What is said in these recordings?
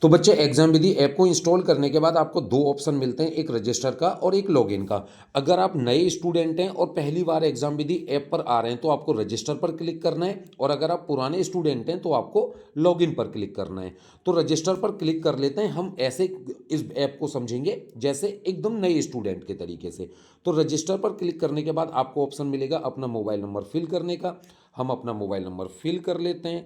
तो बच्चे एग्जाम विधि ऐप को इंस्टॉल करने के बाद आपको दो ऑप्शन मिलते हैं, एक रजिस्टर का और एक लॉगिन का। अगर आप नए स्टूडेंट हैं और पहली बार एग्जाम विधि ऐप पर आ रहे हैं तो आपको रजिस्टर पर क्लिक करना है, और अगर आप पुराने स्टूडेंट हैं तो आपको लॉगिन पर क्लिक करना है। तो रजिस्टर पर क्लिक कर लेते हैं। हम ऐसे इस ऐप को समझेंगे जैसे एकदम नए स्टूडेंट के तरीके से। तो रजिस्टर पर क्लिक करने के बाद आपको ऑप्शन मिलेगा अपना मोबाइल नंबर फिल करने का। हम अपना मोबाइल नंबर फिल कर लेते हैं।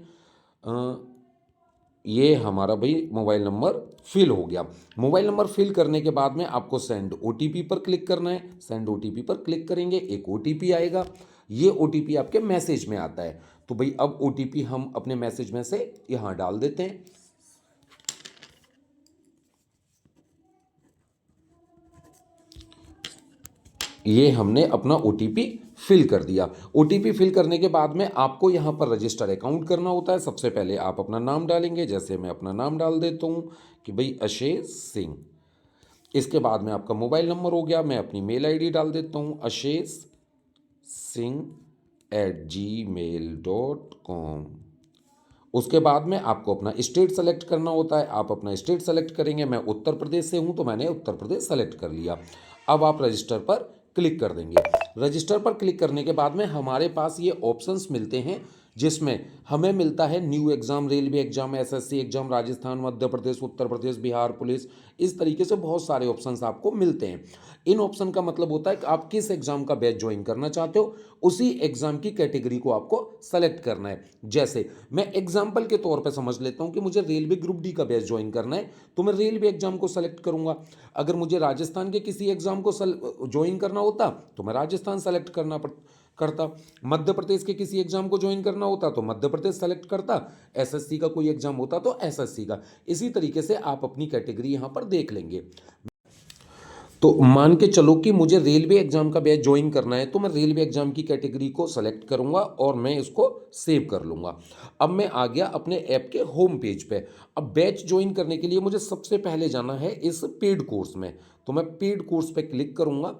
ये हमारा भाई मोबाइल नंबर फिल हो गया। मोबाइल नंबर फिल करने के बाद में आपको सेंड ओटीपी पर क्लिक करना है। सेंड ओटीपी पर क्लिक करेंगे, एक ओटीपी आएगा। ये ओटीपी आपके मैसेज में आता है। तो भाई अब ओटीपी हम अपने मैसेज में से यहाँ डाल देते हैं। ये हमने अपना ओटीपी फिल कर दिया। ओटीपी फिल करने के बाद में आपको यहाँ पर रजिस्टर अकाउंट करना होता है। सबसे पहले आप अपना नाम डालेंगे, जैसे मैं अपना नाम डाल देता हूँ कि भाई अशेष सिंह। इसके बाद में आपका मोबाइल नंबर हो गया। मैं अपनी मेल आईडी डाल देता हूँ ashesh@gmail.com। उसके बाद में आपको अपना स्टेट सेलेक्ट करना होता है। आप अपना स्टेट सेलेक्ट करेंगे। मैं उत्तर प्रदेश से हूँ तो मैंने उत्तर प्रदेश सेलेक्ट कर लिया। अब आप रजिस्टर पर क्लिक कर देंगे। रजिस्टर पर क्लिक करने के बाद में हमारे पास ये ऑप्शंस मिलते हैं, जिसमें हमें मिलता है new exam, railway exam, SSC exam, Rajasthan, Madhya Pradesh, Uttar Pradesh, Bihar police. इस तरीके से बहुत सारे ऑप्शंस आपको मिलते हैं। इन ऑप्शन का मतलब होता है कि आप किस एग्ज़ाम का बैच ज्वाइन करना चाहते हो, उसी एग्ज़ाम की कैटेगरी को आपको सेलेक्ट करना है। जैसे मैं एग्जाम्पल के तौर पर समझ लेता हूँ कि मुझे रेलवे ग्रुप डी का बैच ज्वाइन करना है, तो मैं रेलवे एग्ज़ाम को सेलेक्ट करूँगा। अगर मुझे राजस्थान के किसी एग्ज़ाम को ज्वाइन करना होता तो मैं राजस्थान सेलेक्ट करता। मध्य प्रदेश के किसी एग्ज़ाम को ज्वाइन करना होता तो मध्य प्रदेश सेलेक्ट करता। एसएससी का कोई एग्ज़ाम होता तो एसएससी का। इसी तरीके से आप अपनी कैटेगरी यहाँ पर देख लेंगे। तो मान के चलो कि मुझे रेलवे एग्ज़ाम का बैच ज्वाइन करना है, तो मैं रेलवे एग्ज़ाम की कैटेगरी को सेलेक्ट करूंगा और मैं इसको सेव कर लूँगा। अब मैं आ गया अपने ऐप के होम पेज पे। अब बैच ज्वाइन करने के लिए मुझे सबसे पहले जाना है इस पेड कोर्स में। तो मैं पेड कोर्स पे क्लिक करूँगा।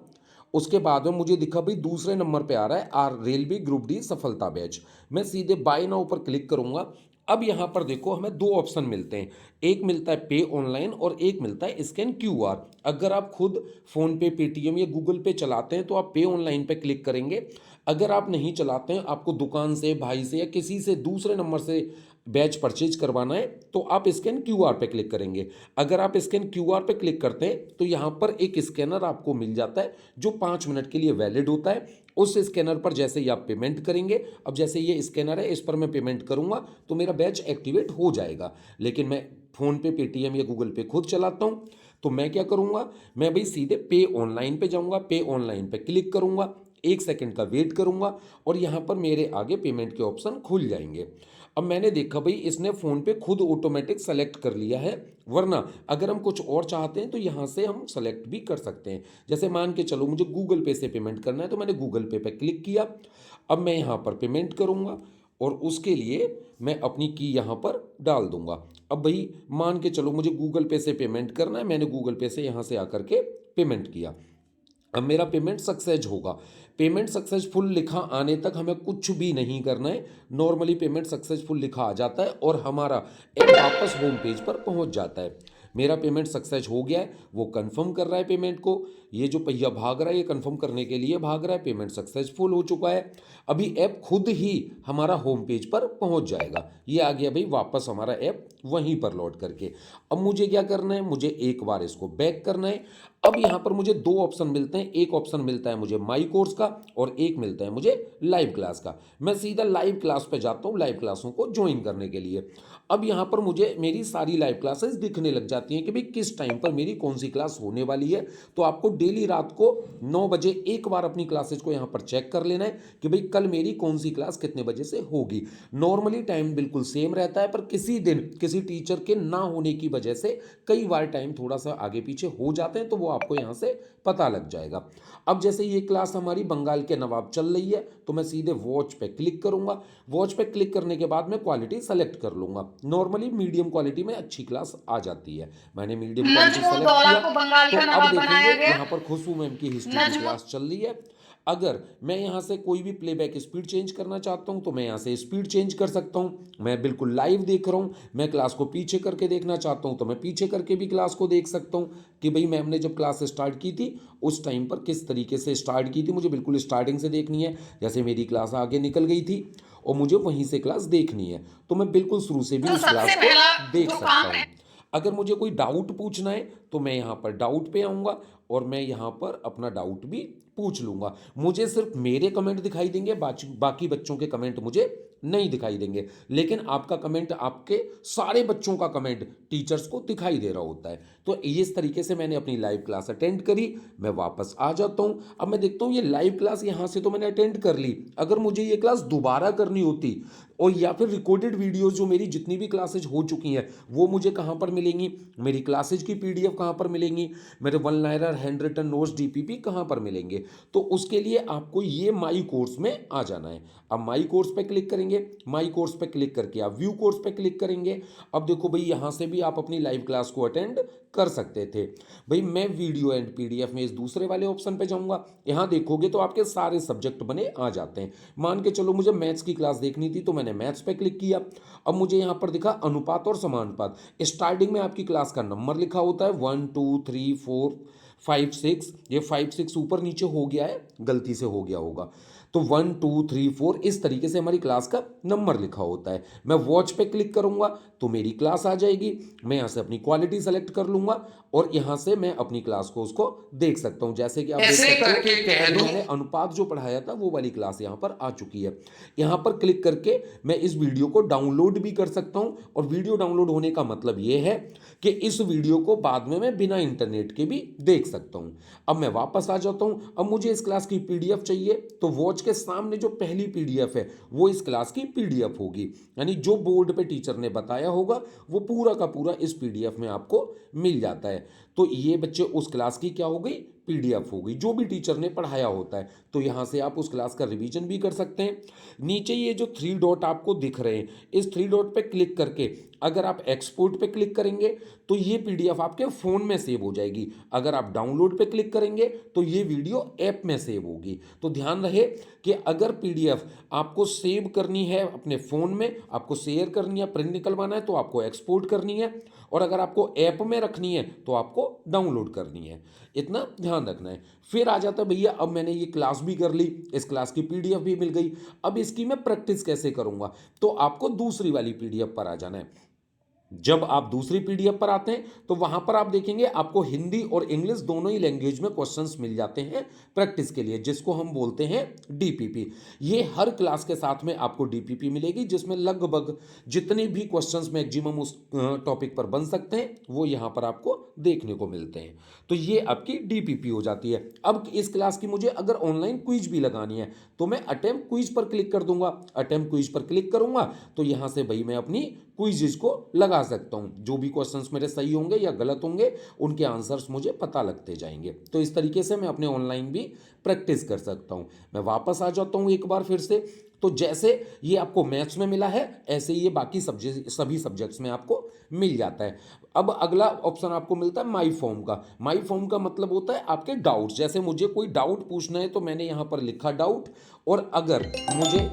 उसके बाद में मुझे दिखा भाई दूसरे नंबर पे आ रहा है आर रेलवे ग्रुप डी सफलता बैच। मैं सीधे बाय नाउ पर क्लिक करूँगा। अब यहाँ पर देखो हमें दो ऑप्शन मिलते हैं, एक मिलता है पे ऑनलाइन और एक मिलता है स्कैन क्यूआर। अगर आप खुद फ़ोन पे, पेटीएम या गूगल पे चलाते हैं तो आप पे ऑनलाइन पे क्लिक करेंगे। अगर आप नहीं चलाते हैं, आपको दुकान से, भाई से या किसी से दूसरे नंबर से बैच परचेज करवाना है, तो आप स्कैन क्यूआर पे क्लिक करेंगे। अगर आप स्कैन क्यूआर पे क्लिक करते हैं तो यहाँ पर एक स्कैनर आपको मिल जाता है जो 5 मिनट के लिए वैलिड होता है। उस स्कैनर पर जैसे ही आप पेमेंट करेंगे, अब जैसे ये स्कैनर है इस पर मैं पेमेंट करूँगा तो मेरा बैच एक्टिवेट हो जाएगा। लेकिन मैं फ़ोन पे, पेटीएम या गूगल पे खुद चलाता हूँ, तो मैं क्या करूँगा, मैं भाई सीधे पे ऑनलाइन पे जाऊँगा। पे ऑनलाइन पे क्लिक करूँगा, 1 सेकंड का वेट करूँगा और यहाँ पर मेरे आगे पेमेंट के ऑप्शन खुल जाएंगे। अब मैंने देखा भाई इसने फ़ोन पे खुद ऑटोमेटिक सेलेक्ट कर लिया है, वरना अगर हम कुछ और चाहते हैं तो यहाँ से हम सेलेक्ट भी कर सकते हैं। जैसे मान के चलो मुझे गूगल पे से पेमेंट करना है, तो मैंने गूगल पे पे क्लिक किया। अब मैं यहाँ पर पेमेंट करूँगा और उसके लिए मैं अपनी की यहाँ पर डाल दूंगा। अब भाई मान के चलो मुझे गूगल पे से पेमेंट करना है, मैंने गूगल पे से यहाँ से आकर के पेमेंट किया। अब मेरा पेमेंट सक्सेस होगा। पेमेंट सक्सेसफुल लिखा आने तक हमें कुछ भी नहीं करना है। नॉर्मली पेमेंट सक्सेसफुल लिखा आ जाता है और हमारा ऐप वापस होम पेज पर पहुंच जाता है। मेरा पेमेंट सक्सेस हो गया है, वो कंफर्म कर रहा है पेमेंट को। ये जो पहिया भाग रहा है ये कंफर्म करने के लिए भाग रहा है, पेमेंट सक्सेसफुल हो चुका है। अभी ऐप खुद ही हमारा होम पेज पर पहुंच जाएगा। ये आ गया भाई वापस हमारा ऐप वहीं पर लौट करके। अब मुझे क्या करना है, मुझे एक बार इसको बैक करना है। अब यहाँ पर मुझे दो ऑप्शन मिलते हैं, एक ऑप्शन मिलता है मुझे माई कोर्स का और एक मिलता है मुझे लाइव क्लास का। मैं सीधा लाइव क्लास पे जाता हूँ लाइव क्लासों को ज्वाइन करने के लिए। अब यहाँ पर मुझे मेरी सारी लाइव क्लासेस दिखने लग जाती हैं कि भाई किस टाइम पर मेरी कौन सी क्लास होने वाली है। तो आपको डेली रात को 9 बजे एक बार अपनी क्लासेज को यहाँ पर चेक कर लेना है कि भाई कल मेरी कौन सी क्लास कितने बजे से होगी। नॉर्मली टाइम बिल्कुल सेम रहता है, पर किसी दिन किसी टीचर के ना होने की वजह से कई बार टाइम थोड़ा सा आगे पीछे हो जाते हैं, तो वो आपको यहाँ से पता लग जाएगा। अब जैसे ये क्लास हमारी बंगाल के नवाब चल रही है, तो मैं सीधे वॉच पे क्लिक करूंगा। वॉच पे क्लिक करने के बाद मैं क्वालिटी सेलेक्ट कर लूंगा। नॉर्मली मीडियम क्वालिटी में अच्छी क्लास आ जाती है, मैंने मीडियम क्वालिटी सेलेक्ट नजमुद्दौला किया। को बंगाल तो का अब नवाब बनाया देखेंगे गया। यहाँ पर खुशबू मैम की हिस्ट्री की नजमुद क्लास चल रही है। अगर मैं यहाँ से कोई भी प्लेबैक स्पीड चेंज करना चाहता हूँ तो मैं यहाँ से स्पीड चेंज कर सकता हूँ। मैं बिल्कुल लाइव देख रहा हूँ, मैं क्लास को पीछे करके देखना चाहता हूँ तो मैं पीछे करके भी क्लास को देख सकता हूँ कि भाई मैम ने जब क्लास स्टार्ट की थी उस टाइम पर किस तरीके से स्टार्ट की थी, मुझे बिल्कुल स्टार्टिंग से देखनी है। जैसे मेरी क्लास आगे निकल गई थी और मुझे वहीं से क्लास देखनी है तो मैं बिल्कुल शुरू से भी तो उस सबसे क्लास पहला को देख जो सकता काम हूँ। है अगर मुझे कोई डाउट पूछना है तो मैं यहाँ पर डाउट पे आऊँगा और मैं यहाँ पर अपना डाउट भी पूछ लूँगा। मुझे सिर्फ मेरे कमेंट दिखाई देंगे, बाकी बच्चों के कमेंट मुझे नहीं दिखाई देंगे, लेकिन आपका कमेंट, आपके सारे बच्चों का कमेंट टीचर्स को दिखाई दे रहा होता है। तो इस तरीके से मैंने अपनी लाइव क्लास अटेंड करी, मैं वापस आ जाता हूँ। अब मैं देखता हूँ ये लाइव क्लास यहाँ से तो मैंने अटेंड कर ली, अगर मुझे ये क्लास दोबारा करनी होती और या फिर रिकॉर्डेड वीडियोस जो मेरी जितनी भी क्लासेज हो चुकी हैं वो मुझे कहाँ पर मिलेंगी, मेरी क्लासेज की पीडीएफ कहाँ पर मिलेंगी, मेरे one liner hand written notes DPP कहाँ पर मिलेंगे। तो उसके लिए आपको ये माई कोर्स में आ जाना है। अब माई कोर्स पे क्लिक करेंगे, माई कोर्स पे क्लिक करके आप व्यू कोर्स पे क्लिक करेंगे। अब देखो भाई यहाँ से भी आप अपनी लाइव क्लास को अटेंड कर सकते थे। भाई मैं वीडियो एंड पीडीएफ में इस दूसरे वाले ऑप्शन पे जाऊंगा, यहाँ देखोगे तो आपके सारे सब्जेक्ट बने आ जाते हैं। मान के चलो मुझे मैथ्स की क्लास देखनी थी तो मैंने मैथ्स पे क्लिक किया। अब मुझे यहाँ पर दिखा अनुपात और समानुपात। स्टार्टिंग में आपकी क्लास का नंबर लिखा होता है 1 2 3 4 5 6, ये 5 6 ऊपर नीचे हो गया है, गलती से हो गया होगा। तो 1 2 3 4 इस तरीके से हमारी क्लास का नंबर लिखा होता है। मैं वॉच पे क्लिक करूंगा तो मेरी क्लास आ जाएगी, मैं यहाँ से अपनी क्वालिटी सेलेक्ट कर लूंगा और यहाँ से मैं अपनी क्लास को उसको देख सकता हूँ। जैसे कि आप देख ऐसे सकते हो करके कह दूं मैंने अनुपात जो पढ़ाया था वो वाली क्लास यहाँ पर आ चुकी है। यहाँ पर क्लिक करके मैं इस वीडियो को डाउनलोड भी कर सकता हूँ, और वीडियो डाउनलोड होने का मतलब ये है कि इस वीडियो को बाद में मैं बिना इंटरनेट के भी देख सकता हूँ। अब मैं वापस आ जाता हूँ। अब मुझे इस क्लास की पीडीएफ चाहिए तो वॉच के सामने जो पहली पीडीएफ है वो इस क्लास की पीडीएफ होगी, यानी जो बोर्ड पे टीचर ने बताया होगा वो पूरा का पूरा इस पीडीएफ में आपको मिल जाता है। तो ये बच्चे उस क्लास की क्या हो गई, पीडीएफ हो गई, जो भी टीचर ने पढ़ाया होता है। तो यहाँ से आप उस क्लास का रिवीजन भी कर सकते हैं। नीचे ये जो 3 डॉट आपको दिख रहे हैं, इस 3 डॉट पे क्लिक करके अगर आप एक्सपोर्ट पे क्लिक करेंगे तो ये पीडीएफ आपके फ़ोन में सेव हो जाएगी। अगर आप डाउनलोड पे क्लिक करेंगे तो ये वीडियो ऐप में सेव होगी। तो ध्यान रहे कि अगर पीडीएफ आपको सेव करनी है अपने फ़ोन में, आपको शेयर करनी है, प्रिंट निकलवाना है तो आपको एक्सपोर्ट करनी है, और अगर आपको ऐप में रखनी है तो आपको डाउनलोड करनी है। इतना ध्यान रखना है। फिर आ जाता है भैया अब मैंने ये क्लास भी कर ली, इस क्लास की पीडीएफ भी मिल गई, अब इसकी मैं प्रैक्टिस कैसे करूंगा। तो आपको दूसरी वाली पीडीएफ पर आ जाना है। जब आप दूसरी पीडीएफ पर आते हैं तो वहां पर आप देखेंगे आपको हिंदी और इंग्लिश दोनों ही लैंग्वेज में क्वेश्चंस मिल जाते हैं प्रैक्टिस के लिए, जिसको हम बोलते हैं डीपीपी। ये हर क्लास के साथ में आपको डीपीपी मिलेगी जिसमें लगभग जितने भी क्वेश्चंस मैक्सिमम उस टॉपिक पर बन सकते हैं वो यहां पर आपको देखने को मिलते हैं। तो ये आपकी डीपीपी हो जाती है। अब इस क्लास की मुझे अगर ऑनलाइन क्विज भी लगानी है तो मैं अटेम्प्ट क्विज पर क्लिक कर दूंगा। अटेम्प्ट क्विज पर क्लिक करूंगा तो यहां से भाई मैं अपनी क्विज़ को लगा सकता हूं। जो भी क्वेश्चंस मेरे सही होंगे या गलत होंगे उनके आंसर्स मुझे पता लगते जाएंगे। तो इस तरीके से मैं अपने ऑनलाइन भी प्रैक्टिस कर सकता हूं। मैं वापस आ जाता हूं एक बार फिर से। तो जैसे ये आपको मैथ्स में मिला है ऐसे ये बाकी सभी सब्जेक्ट्स में आपको मिल जाता है। अब अगला ऑप्शन आपको मिलता है माई फॉर्म का। माई फॉर्म का मतलब होता है आपके डाउट्स। जैसे मुझे कोई डाउट पूछना है तो मैंने यहाँ पर लिखा डाउट, और अगर मुझे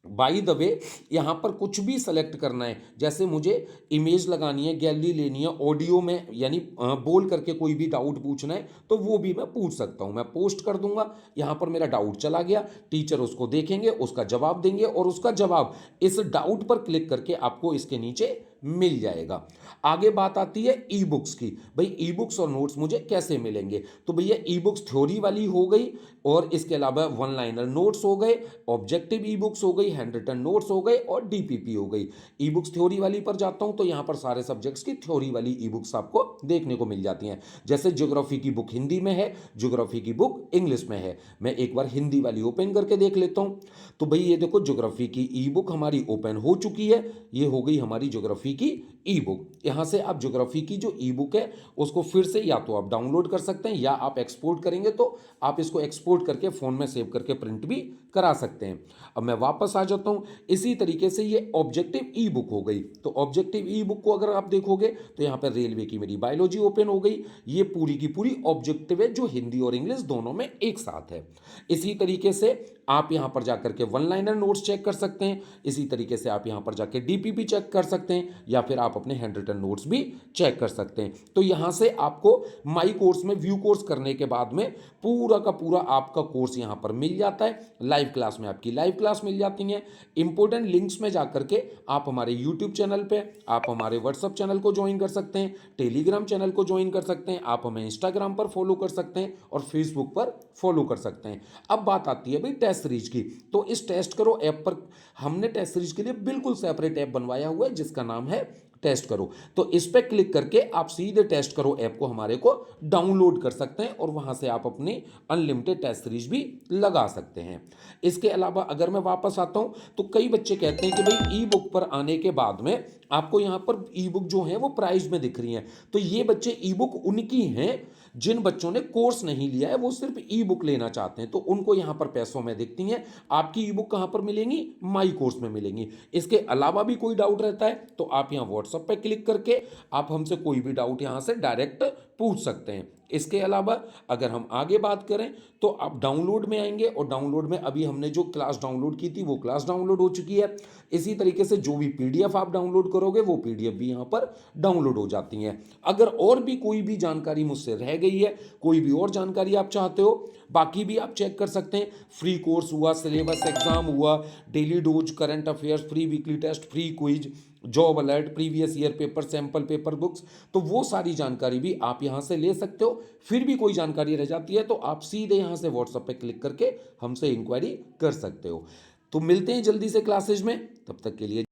बाई द वे यहाँ पर कुछ भी सेलेक्ट करना है, जैसे मुझे इमेज लगानी है, गैलरी लेनी है, ऑडियो में यानी बोल करके कोई भी डाउट पूछना है तो वो भी मैं पूछ सकता हूँ। मैं पोस्ट कर दूंगा, यहाँ पर मेरा डाउट चला गया, टीचर उसको देखेंगे, उसका जवाब देंगे, और उसका जवाब इस डाउट पर क्लिक करके आपको इसके नीचे मिल जाएगा। आगे बात आती है ई बुक्स की। भाई ई बुक्स और नोट्स मुझे कैसे मिलेंगे। तो भैया ई बुक्स थ्योरी वाली हो गई, और इसके अलावा वन लाइनर नोट्स हो गए, ऑब्जेक्टिव ई बुक्स हो गई, हैंड रिटन नोट्स हो गए, और डीपीपी हो गई। ई बुक्स थ्योरी वाली पर जाता हूं तो यहां पर सारे सब्जेक्ट्स की थ्योरी वाली ई बुक्स आपको देखने को मिल जाती हैं। जैसे ज्योग्राफी की बुक हिंदी में है, ज्योग्राफी की बुक इंग्लिश में है। मैं एक बार हिंदी वाली ओपन करके देख लेता हूं। तो भाई ये देखो ज्योग्राफी की ई बुक हमारी ओपन हो चुकी है। ये हो गई हमारी ज्योग्राफी की ई बुक। यहाँ से आप ज्योग्राफी की जो ई बुक है उसको फिर से या तो आप डाउनलोड कर सकते हैं या आप एक्सपोर्ट करेंगे तो आप इसको एक्सपोर्ट करके फ़ोन में सेव करके प्रिंट भी करा सकते हैं। अब मैं वापस आ जाता हूँ। इसी तरीके से ये ऑब्जेक्टिव ई बुक हो गई। तो ऑब्जेक्टिव ई बुक को अगर आप देखोगे तो यहाँ पर रेलवे की मेरी बायोलॉजी ओपन हो गई। ये पूरी की पूरी ऑब्जेक्टिव है जो हिंदी और इंग्लिश दोनों में एक साथ है। इसी तरीके से आप यहाँ पर जाकर के वन लाइनर नोट्स चेक कर सकते हैं। इसी तरीके से आप यहाँ पर जाके डीपीपी चेक कर सकते हैं या फिर आप अपने हैंड रिटन नोट्स भी चेक कर सकते हैं। तो यहाँ से आपको माई कोर्स में व्यू कोर्स करने के बाद में पूरा का पूरा आपका कोर्स यहाँ पर मिल जाता है। लाइव क्लास में आपकी लाइव क्लास मिल जाती है। इंपॉर्टेंट लिंक्स में जाकर के आप हमारे यूट्यूब चैनल पे, आप हमारे व्हाट्सअप चैनल को ज्वाइन कर सकते हैं, टेलीग्राम चैनल को ज्वाइन कर सकते हैं, आप हमें इंस्टाग्राम पर फॉलो कर सकते हैं और फेसबुक पर फॉलो कर सकते हैं। अब बात आती है भाई टेस्ट सीरीज की। तो इस टेस्ट करो ऐप पर हमने टेस्ट सीरीज के लिए बिल्कुल सेपरेट ऐप बनवाया हुआ है जिसका नाम है टेस्ट करो। तो इस पर क्लिक करके आप सीधे टेस्ट करो ऐप को हमारे को डाउनलोड कर सकते हैं और वहां से आप अपनी अनलिमिटेड टेस्ट सीरीज भी लगा सकते हैं। इसके अलावा अगर मैं वापस आता हूं तो कई बच्चे कहते हैं कि भाई ई बुक पर आने के बाद में आपको यहां पर ई बुक जो है वो प्राइस में दिख रही हैं। तो ये बच्चे ई बुक उनकी हैं जिन बच्चों ने कोर्स नहीं लिया है, वो सिर्फ ई बुक लेना चाहते हैं, तो उनको यहां पर पैसों में दिखती हैं। आपकी ई बुक कहां पर मिलेंगी? माई कोर्स में मिलेंगी। इसके अलावा भी कोई डाउट रहता है तो आप यहां व्हाट्सएप पे क्लिक करके आप हमसे कोई भी डाउट यहां से डायरेक्ट पूछ सकते हैं। इसके अलावा अगर हम आगे बात करें तो आप डाउनलोड में आएंगे और डाउनलोड में अभी हमने जो क्लास डाउनलोड की थी वो क्लास डाउनलोड हो चुकी है। इसी तरीके से जो भी पीडीएफ आप डाउनलोड करोगे वो पीडीएफ भी यहाँ पर डाउनलोड हो जाती हैं। अगर और भी कोई भी जानकारी मुझसे रह गई है, कोई भी और जानकारी आप चाहते हो, बाकी भी आप चेक कर सकते हैं। फ्री कोर्स हुआ, सिलेबस एग्जाम हुआ, daily dose, current affairs, free weekly test, free quiz, job alert, previous year paper, sample paper books, तो वो सारी जानकारी भी आप यहां से ले सकते हो। फिर भी कोई जानकारी रह जाती है तो आप सीधे यहां से व्हाट्सएप पे क्लिक करके हमसे इंक्वायरी कर सकते हो। तो मिलते हैं जल्दी से क्लासेज में, तब तक के लिए